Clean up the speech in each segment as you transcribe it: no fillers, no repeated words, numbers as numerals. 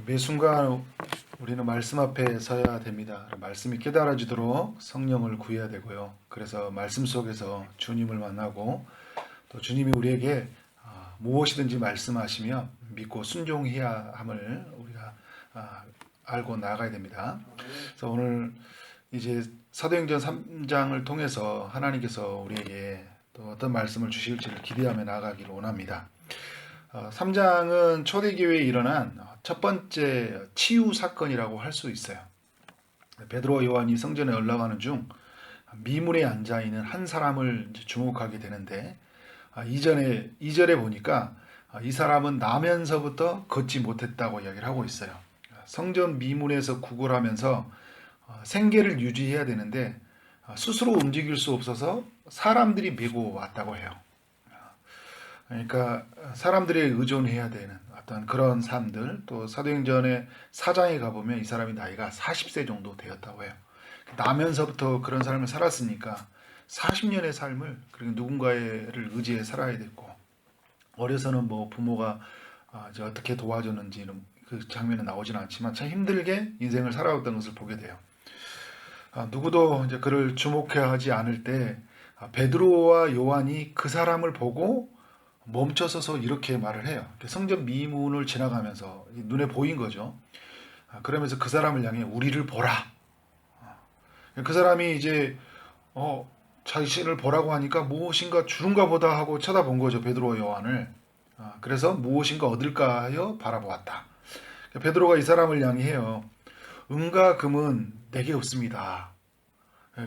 매 순간 우리는 말씀 앞에 서야 됩니다. 말씀이 깨달아지도록 성령을 구해야 되고요. 그래서 말씀 속에서 주님을 만나고 또 주님이 우리에게 무엇이든지 말씀하시며 믿고 순종해야 함을 우리가 알고 나아가야 됩니다. 그래서 오늘 이제 사도행전 3장을 통해서 하나님께서 우리에게 또 어떤 말씀을 주실지를 기대하며 나아가기를 원합니다. 3장은 초대교회에 일어난 첫 번째 치유 사건이라고 할 수 있어요. 베드로와 요한이 성전에 올라가는 중 미문에 앉아 있는 한 사람을 주목하게 되는데, 2절에 보니까 이 사람은 나면서부터 걷지 못했다고 이야기를 하고 있어요. 성전 미문에서 구걸하면서 생계를 유지해야 되는데 스스로 움직일 수 없어서 사람들이 메고 왔다고 해요. 그러니까 사람들에 의존해야 되는 어떤 그런 삶들, 또 사도행전의 4장에 가보면 이 사람이 나이가 40세 정도 되었다고 해요. 나면서부터 그런 삶을 살았으니까 40년의 삶을 누군가를 의지해 살아야 됐고, 어려서는 뭐 부모가 어떻게 도와줬는지는 그 장면은 나오지는 않지만 참 힘들게 인생을 살아왔던 것을 보게 돼요. 누구도 이제 그를 주목해야 하지 않을 때 베드로와 요한이 그 사람을 보고 멈춰서서 이렇게 말을 해요. 성전 미문을 지나가면서 눈에 보인 거죠. 그러면서 그 사람을 향해 우리를 보라. 그 사람이 이제 자신을 보라고 하니까 무엇인가 주는가 보다 하고 쳐다본 거죠. 베드로와 요한을. 그래서 무엇인가 얻을까 하여 바라보았다. 베드로가 이 사람을 향해요. 은과 금은 내게 없습니다.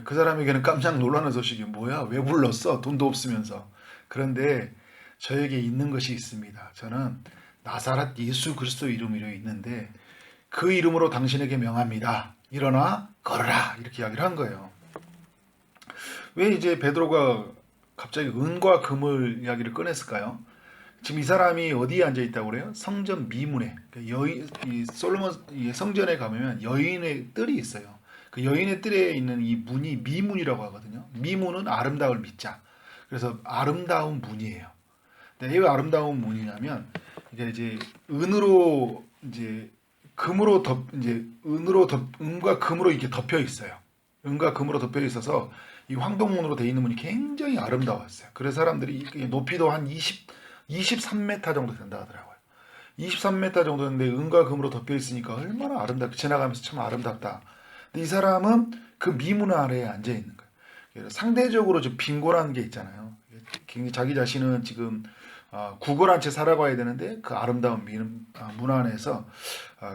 그 사람에게는 깜짝 놀라는 소식이 뭐야? 왜 불렀어? 돈도 없으면서. 그런데 저에게 있는 것이 있습니다. 저는 나사렛 예수 그리스도 이름으로 있는데 그 이름으로 당신에게 명합니다. 일어나 걸어라. 이렇게 이야기를 한 거예요. 왜 이제 베드로가 갑자기 은과 금을 이야기를 꺼냈을까요? 지금 이 사람이 어디에 앉아 있다고 그래요? 성전 미문에. 이 솔로몬 성전에 가면 여인의 뜰이 있어요. 그 여인의 뜰에 있는 이 문이 미문이라고 하거든요. 미문은 아름다울 미자. 그래서 아름다운 문이에요. 왜 아름다운 문이냐면 이게 이제 은으로 이제 금으로 은과 금으로 이렇게 덮여 있어요. 은과 금으로 덮여 있어서 이 황동문으로 되어 있는 문이 굉장히 아름다웠어요. 그래서 사람들이 높이도 한 23m 정도 된다 하더라고요. 23m 정도 되는데 은과 금으로 덮여 있으니까 얼마나 아름답게 지나가면서 참 아름답다. 근데 이 사람은 그 미문 아래에 앉아 있는 거예요. 상대적으로 좀 빈곤한 게 있잖아요. 굉장히 자기 자신은 지금 구걸한 채 살아가야 되는데 그 아름다운 문 안에서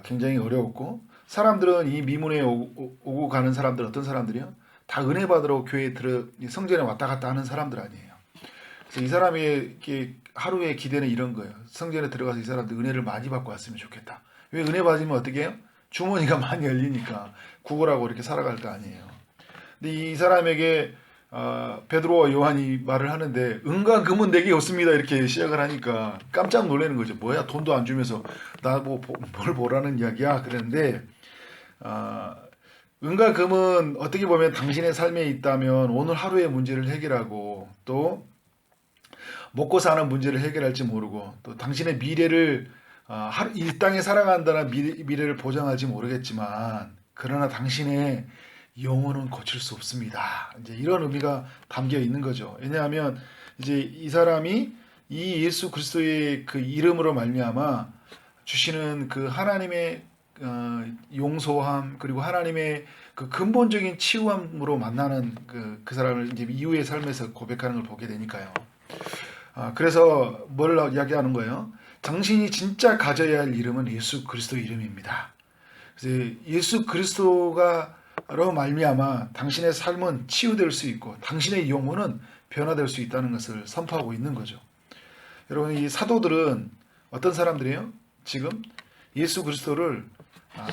굉장히 어려웠고, 사람들은 이 미문에 오고 가는 사람들 어떤 사람들이요? 다 은혜 받으러 교회에 성전에 왔다 갔다 하는 사람들 아니에요. 그래서 이 사람의 하루의 기대는 이런 거예요. 성전에 들어가서 이 사람들 은혜를 많이 받고 왔으면 좋겠다. 왜 은혜 받으면 어떻게 해요? 주머니가 많이 열리니까 구걸하고 이렇게 살아갈 거 아니에요. 근데 이 사람에게 베드로와 요한이 말을 하는데 은과 금은 내게 없습니다 이렇게 시작을 하니까 깜짝 놀라는 거죠. 뭐야, 돈도 안 주면서 나 뭘 보라는 이야기야 그랬는데, 은과 금은 어떻게 보면 당신의 삶에 있다면 오늘 하루의 문제를 해결하고 또 먹고 사는 문제를 해결할지 모르고 또 당신의 미래를 이 땅에 살아간다는 미래를 보장할지 모르겠지만, 그러나 당신의 영혼은 고칠 수 없습니다. 이제 이런 의미가 담겨 있는 거죠. 왜냐하면 이제 이 사람이 이 예수 그리스도의 그 이름으로 말미암아 주시는 그 하나님의 용서함, 그리고 하나님의 그 근본적인 치유함으로 만나는 그 사람을 이제 이후의 삶에서 고백하는 걸 보게 되니까요. 그래서 뭘 이야기하는 거예요? 당신이 진짜 가져야 할 이름은 예수 그리스도 이름입니다. 그래서 예수 그리스도가로 말미암아 당신의 삶은 치유될 수 있고 당신의 영혼은 변화될 수 있다는 것을 선포하고 있는 거죠. 여러분, 이 사도들은 어떤 사람들이에요? 지금 예수 그리스도를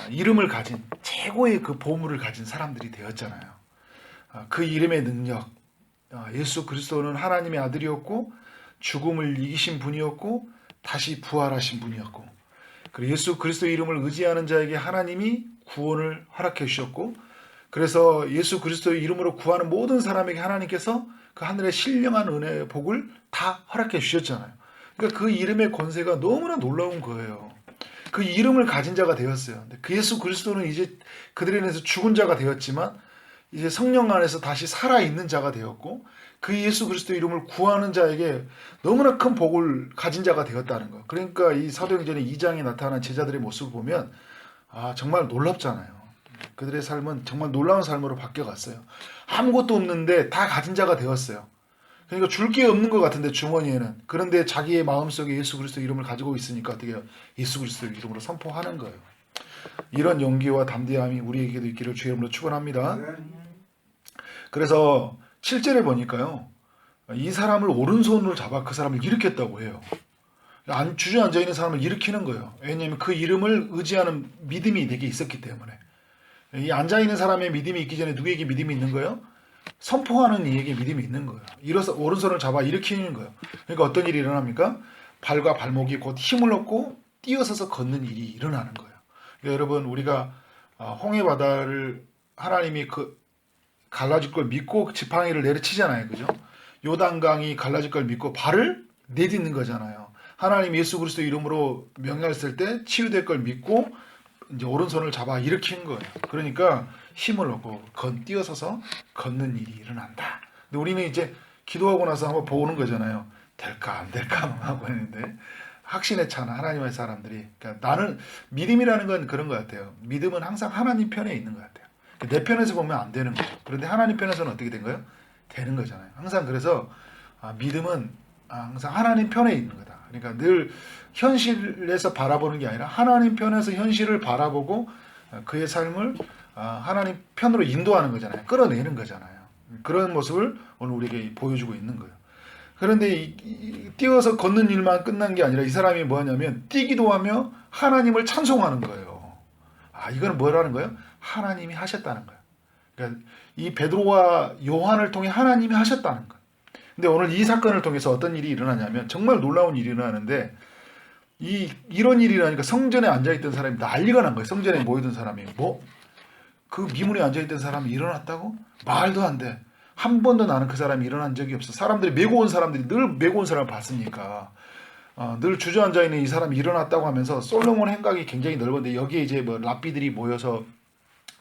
이름을 가진 최고의 그 보물을 가진 사람들이 되었잖아요. 그 이름의 능력, 예수 그리스도는 하나님의 아들이었고 죽음을 이기신 분이었고 다시 부활하신 분이었고, 그리고 예수 그리스도 이름을 의지하는 자에게 하나님이 구원을 허락해 주셨고, 그래서 예수 그리스도의 이름으로 구하는 모든 사람에게 하나님께서 그 하늘의 신령한 은혜의 복을 다 허락해 주셨잖아요. 그러니까 그 이름의 권세가 너무나 놀라운 거예요. 그 이름을 가진 자가 되었어요. 근데 그 예수 그리스도는 이제 그들에 인해서 죽은 자가 되었지만 이제 성령 안에서 다시 살아있는 자가 되었고 그 예수 그리스도 이름을 구하는 자에게 너무나 큰 복을 가진 자가 되었다는 거. 그러니까 이 사도행전의 2장에 나타난 제자들의 모습을 보면 정말 놀랍잖아요. 그들의 삶은 정말 놀라운 삶으로 바뀌어갔어요. 아무것도 없는데 다 가진 자가 되었어요. 그러니까 줄 게 없는 것 같은데 주머니에는. 그런데 자기의 마음속에 예수 그리스도 이름을 가지고 있으니까 어떻게 해요? 예수 그리스도 이름으로 선포하는 거예요. 이런 용기와 담대함이 우리에게도 있기를 주의 이름으로 축원합니다. 그래서 7절에 보니까요. 이 사람을 오른손으로 잡아 그 사람을 일으켰다고 해요. 주저앉아 있는 사람을 일으키는 거예요. 왜냐하면 그 이름을 의지하는 믿음이 내게 있었기 때문에. 이 앉아있는 사람의 믿음이 있기 전에 누구에게 믿음이 있는 거예요? 선포하는 이에게 믿음이 있는 거예요. 일어서 오른손을 잡아 일으키는 거예요. 그러니까 어떤 일이 일어납니까? 발과 발목이 곧 힘을 얻고 뛰어서서 걷는 일이 일어나는 거예요. 그러니까 여러분 우리가 홍해 바다를 하나님이 그 갈라질 걸 믿고 지팡이를 내려치잖아요. 그죠? 요단강이 갈라질 걸 믿고 발을 내딛는 거잖아요. 하나님 예수 그리스도 이름으로 명령했을 때 치유될 걸 믿고 이제 오른손을 잡아 일으킨 거예요. 그러니까 힘을 얻고 뛰어서서 걷는 일이 일어난다. 근데 우리는 이제 기도하고 나서 한번 보는 거잖아요. 될까 안 될까 하고 있는데 확신에 차는 하나님의 사람들이. 그러니까 나는 믿음이라는 건 그런 것 같아요. 믿음은 항상 하나님 편에 있는 것 같아요. 내 편에서 보면 안 되는 거예요. 그런데 하나님 편에서는 어떻게 된 거예요? 되는 거잖아요. 항상 그래서 믿음은 항상 하나님 편에 있는 거다. 그러니까 늘 현실에서 바라보는 게 아니라 하나님 편에서 현실을 바라보고 그의 삶을 하나님 편으로 인도하는 거잖아요. 끌어내는 거잖아요. 그런 모습을 오늘 우리에게 보여주고 있는 거예요. 그런데 뛰어서 걷는 일만 끝난 게 아니라 이 사람이 뭐냐면 뛰기도 하며 하나님을 찬송하는 거예요. 이건 뭐라는 거예요? 하나님이 하셨다는 거예요. 그러니까 이 베드로와 요한을 통해 하나님이 하셨다는 거예요. 근데 오늘 이 사건을 통해서 어떤 일이 일어나냐면 정말 놀라운 일이 일어나는데 이런 일이 일어나니까 성전에 앉아있던 사람이 난리가 난 거예요. 성전에 모이던 사람이 그 미문에 앉아있던 사람이 일어났다고? 말도 안 돼. 한 번도 나는 그 사람이 일어난 적이 없어. 사람들이 메고 온 사람들이 늘 메고 온 사람을 봤으니까 늘 주저앉아 있는 이 사람이 일어났다고 하면서 솔로몬 행각이 굉장히 넓은데 여기에 이제 랍비들이 모여서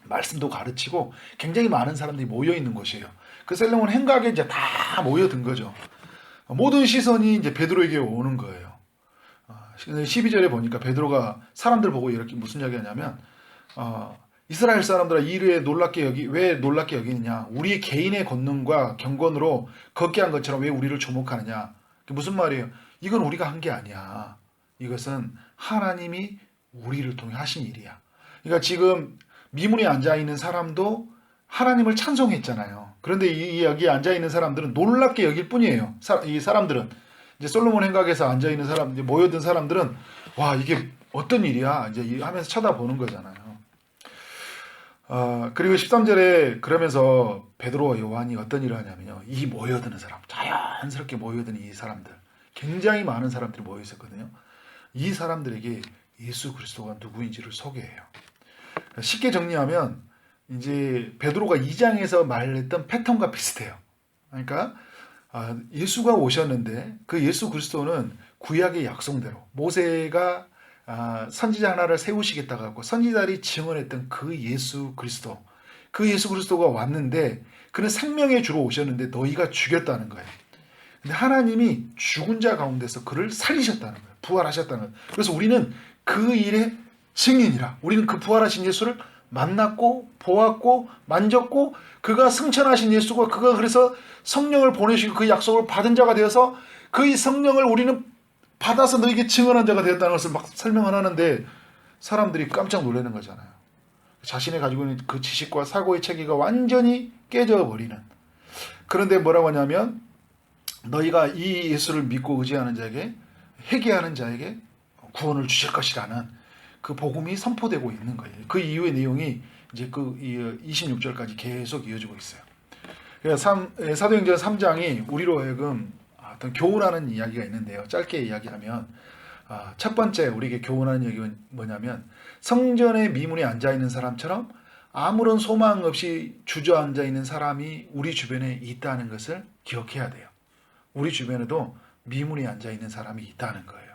말씀도 가르치고 굉장히 많은 사람들이 모여 있는 곳이에요. 그 솔로몬 행각에 이제 다 모여든 거죠. 모든 시선이 이제 베드로에게 오는 거예요. 12절에 보니까 베드로가 사람들 보고 이렇게 무슨 이야기 하냐면 이스라엘 사람들아 이를 왜 놀랍게 여기느냐? 우리의 개인의 권능과 경건으로 걷게 한 것처럼 왜 우리를 주목하느냐? 무슨 말이에요? 이건 우리가 한 게 아니야. 이것은 하나님이 우리를 통해 하신 일이야. 그러니까 지금 미문에 앉아있는 사람도 하나님을 찬송했잖아요. 그런데 여기 앉아있는 사람들은 놀랍게 여길 뿐이에요. 이 사람들은 이제 솔로몬 행각에서 앉아있는 사람, 이제 모여든 사람들은 와 이게 어떤 일이야 이제 하면서 쳐다보는 거잖아요. 그리고 13절에 그러면서 베드로와 요한이 어떤 일을 하냐면요. 이 모여드는 사람, 자연스럽게 모여드는 이 사람들, 굉장히 많은 사람들이 모여 있었거든요. 이 사람들에게 예수 그리스도가 누구인지를 소개해요. 쉽게 정리하면 이제 베드로가 2장에서 말했던 패턴과 비슷해요. 그러니까 예수가 오셨는데 그 예수 그리스도는 구약의 약속대로 모세가 선지자 하나를 세우시겠다고 하고 선지자들이 증언했던 그 예수 그리스도가 왔는데 그는 생명의 주로 오셨는데 너희가 죽였다는 거예요. 근데 하나님이 죽은 자 가운데서 그를 살리셨다는 거예요. 부활하셨다는 거예요. 그래서 우리는 그 일의 증인이라. 우리는 그 부활하신 예수를 만났고 보았고 만졌고 그가 승천하신 예수가 그가 그래서 성령을 보내시고 그 약속을 받은 자가 되어서 그 성령을 우리는 받아서 너에게 증언한 자가 되었다는 것을 막 설명을 하는데 사람들이 깜짝 놀라는 거잖아요. 자신이 가지고 있는 그 지식과 사고의 체계가 완전히 깨져버리는. 그런데 뭐라고 하냐면 너희가 이 예수를 믿고 의지하는 자에게 회개하는 자에게 구원을 주실 것이라는 그 복음이 선포되고 있는 거예요. 그 이후의 내용이 이제 그 26절까지 계속 이어지고 있어요. 그래서 사도행전 3장이 우리로 하여금 어떤 교훈하는 이야기가 있는데요. 짧게 이야기하면 첫 번째 우리에게 교훈하는 이야기는 뭐냐면 성전의 미문에 앉아있는 사람처럼 아무런 소망 없이 주저앉아 있는 사람이 우리 주변에 있다는 것을 기억해야 돼요. 우리 주변에도 미문에 앉아있는 사람이 있다는 거예요.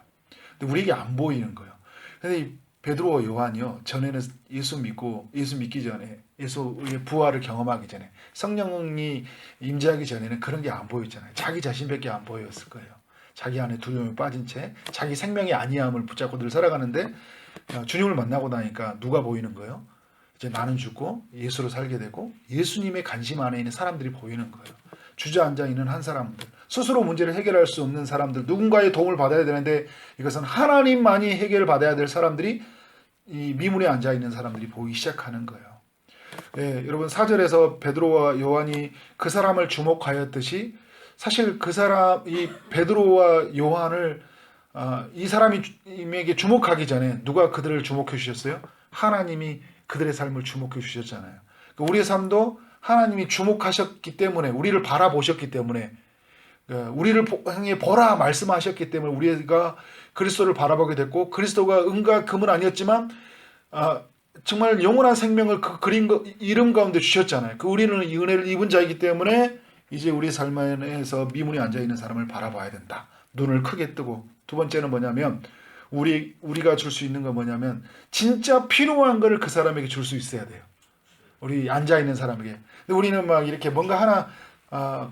근데 우리에게 안 보이는 거예요. 근데 베드로와 요한이요, 전에는 예수 믿기 전에, 예수의 부활을 경험하기 전에, 성령이 임재하기 전에는 그런 게 안 보였잖아요. 자기 자신밖에 안 보였을 거예요. 자기 안에 두려움이 빠진 채 자기 생명의 아니함을 붙잡고 늘 살아가는데, 주님을 만나고 나니까 누가 보이는 거예요? 이제 나는 죽고 예수로 살게 되고 예수님의 관심 안에 있는 사람들이 보이는 거예요. 주저앉아 있는 한 사람들, 스스로 문제를 해결할 수 없는 사람들, 누군가의 도움을 받아야 되는데 이것은 하나님만이 해결을 받아야 될 사람들이, 이 미문에 앉아 있는 사람들이 보이기 시작하는 거예요. 예, 여러분 4절에서 베드로와 요한이 그 사람을 주목하였듯이, 사실 그 사람, 이 베드로와 요한을 이 사람에게 주목하기 전에 누가 그들을 주목해 주셨어요? 하나님이 그들의 삶을 주목해 주셨잖아요. 그러니까 우리의 삶도 하나님이 주목하셨기 때문에, 우리를 바라보셨기 때문에, 우리를 향해 보라 말씀하셨기 때문에 우리가 그리스도를 바라보게 됐고, 그리스도가 은과 금은 아니었지만 정말 영원한 생명을 그 이름 가운데 주셨잖아요. 그 우리는 이 은혜를 입은 자이기 때문에 이제 우리 삶 안에서 미문에 앉아 있는 사람을 바라봐야 된다. 눈을 크게 뜨고. 두 번째는 뭐냐면, 우리가 줄 수 있는 건 뭐냐면, 진짜 필요한 거를 그 사람에게 줄 수 있어야 돼요. 우리 앉아 있는 사람에게. 근데 우리는 막 이렇게 뭔가 하나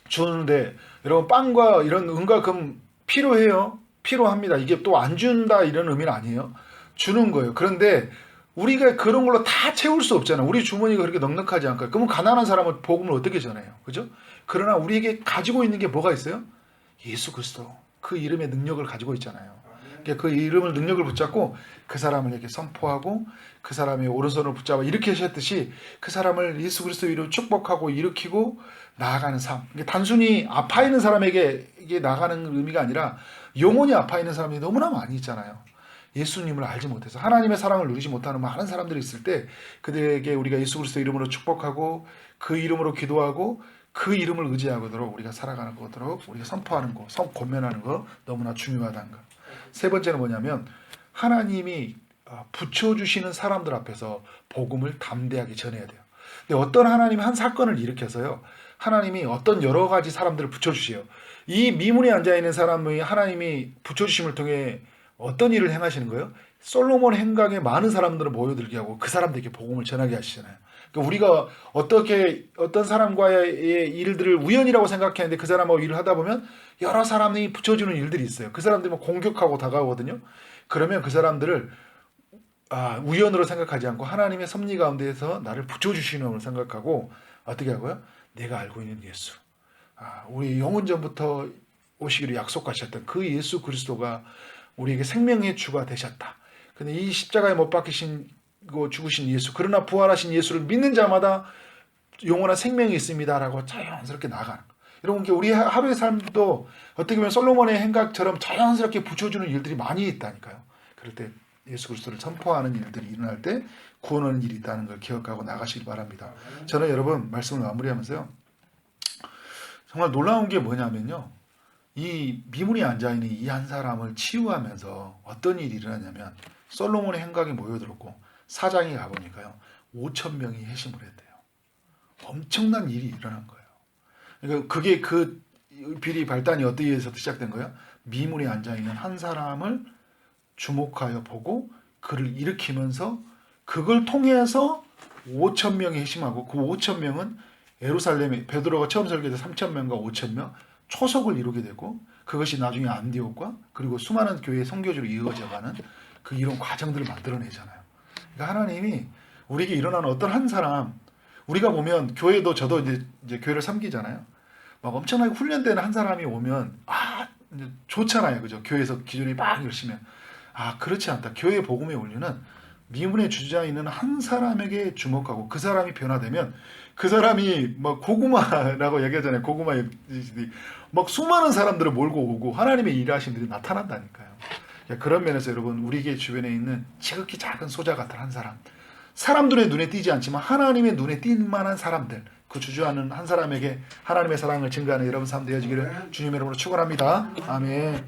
주는데, 여러분 빵과 이런 은과 금 필요해요. 필요합니다. 이게 또 안 준다 이런 의미는 아니에요. 주는 거예요. 그런데 우리가 그런 걸로 다 채울 수 없잖아요. 우리 주머니가 그렇게 넉넉하지 않고. 그러면 가난한 사람은 복음을 어떻게 전해요? 그죠? 그러나 우리에게 가지고 있는 게 뭐가 있어요? 예수 그리스도. 그 이름의 능력을 가지고 있잖아요. 그 이름을, 능력을 붙잡고 그 사람을 이렇게 선포하고 그 사람의 오른손을 붙잡아 이렇게 하셨듯이 그 사람을 예수 그리스도 이름으로 축복하고 일으키고 나아가는 삶. 이게 단순히 아파 있는 사람에게 이게 나가는 의미가 아니라, 영혼이 아파 있는 사람이 너무나 많이 있잖아요. 예수님을 알지 못해서 하나님의 사랑을 누리지 못하는 많은 사람들이 있을 때, 그들에게 우리가 예수 그리스도 이름으로 축복하고 그 이름으로 기도하고 그 이름을 의지하도록 우리가 살아가는 거도록 우리가 선포하는 거, 권면하는 거 너무나 중요하다는 거. 세 번째는 뭐냐면, 하나님이 붙여주시는 사람들 앞에서 복음을 담대하게 전해야 돼요. 근데 어떤 하나님이 한 사건을 일으켜서요, 하나님이 어떤 여러 가지 사람들을 붙여주세요. 이 미문에 앉아있는 사람이 하나님이 붙여주심을 통해 어떤 일을 행하시는 거예요? 솔로몬 행각에 많은 사람들을 모여들게 하고 그 사람들에게 복음을 전하게 하시잖아요. 그러니까 우리가 어떤 사람과의 일들을 우연이라고 생각했는데 그 사람하고 일을 하다 보면 여러 사람이 붙여주는 일들이 있어요. 그 사람들이 공격하고 다가오거든요. 그러면 그 사람들을 우연으로 생각하지 않고 하나님의 섭리 가운데에서 나를 붙여주시는 걸 생각하고 어떻게 하고요? 내가 알고 있는 예수, 우리 영원전부터 오시기를 약속하셨던 그 예수 그리스도가 우리에게 생명의 주가 되셨다. 근데 이 십자가에 못 박히시고 죽으신 예수, 그러나 부활하신 예수를 믿는 자마다 영원한 생명이 있습니다라고 자연스럽게 나가는 거. 여러분, 우리 하루의 삶도 어떻게 보면 솔로몬의 행각처럼 자연스럽게 붙여주는 일들이 많이 있다니까요. 그럴 때 예수 그리스도를 선포하는 일들이 일어날 때 구원하는 일이 있다는 걸 기억하고 나가시기 바랍니다. 저는 여러분 말씀을 마무리하면서요, 정말 놀라운 게 뭐냐면요, 이 미문에 앉아있는 이 한 사람을 치유하면서 어떤 일이 일어나냐면, 솔로몬의 행각에 모여들었고 사장이 가보니까요 5,000명이 회심을 했대요. 엄청난 일이 일어난 거예요. 그러니까 그게 그 비리 발단이 어디에 의해서 시작된 거예요? 미문에 앉아있는 한 사람을 주목하여 보고 그를 일으키면서 그걸 통해서 5,000명이 회심하고, 그 5,000명은 예루살렘에 베드로가 처음 설교때 3,000명과 5,000명 초석을 이루게 되고, 그것이 나중에 안디옥과 그리고 수많은 교회의 선교지로 이어져가는 그 이런 과정들을 만들어내잖아요. 그러니까 하나님이 우리에게 일어나는 어떤 한 사람, 우리가 보면 교회도, 저도 이제 교회를 섬기잖아요. 막 엄청나게 훈련되는 한 사람이 오면 이제 좋잖아요, 그죠? 교회에서 기존에 막 열심히. 그렇지 않다. 교회 복음의 원리는 미문에 주저앉아 있는 한 사람에게 주목하고 그 사람이 변화되면, 그 사람이 막 고구마라고 얘기하잖아요. 고구마 막 수많은 사람들을 몰고 오고 하나님의 일하신 일이 나타난다니까요. 그런 면에서 여러분, 우리에게 주변에 있는 지극히 작은 소자 같은 한 사람, 사람들의 눈에 띄지 않지만 하나님의 눈에 띌 만한 사람들, 그 주저하는 한 사람에게 하나님의 사랑을 증거하는 여러분 삶 되어지기를 주님의 이름으로 축원합니다. 아멘.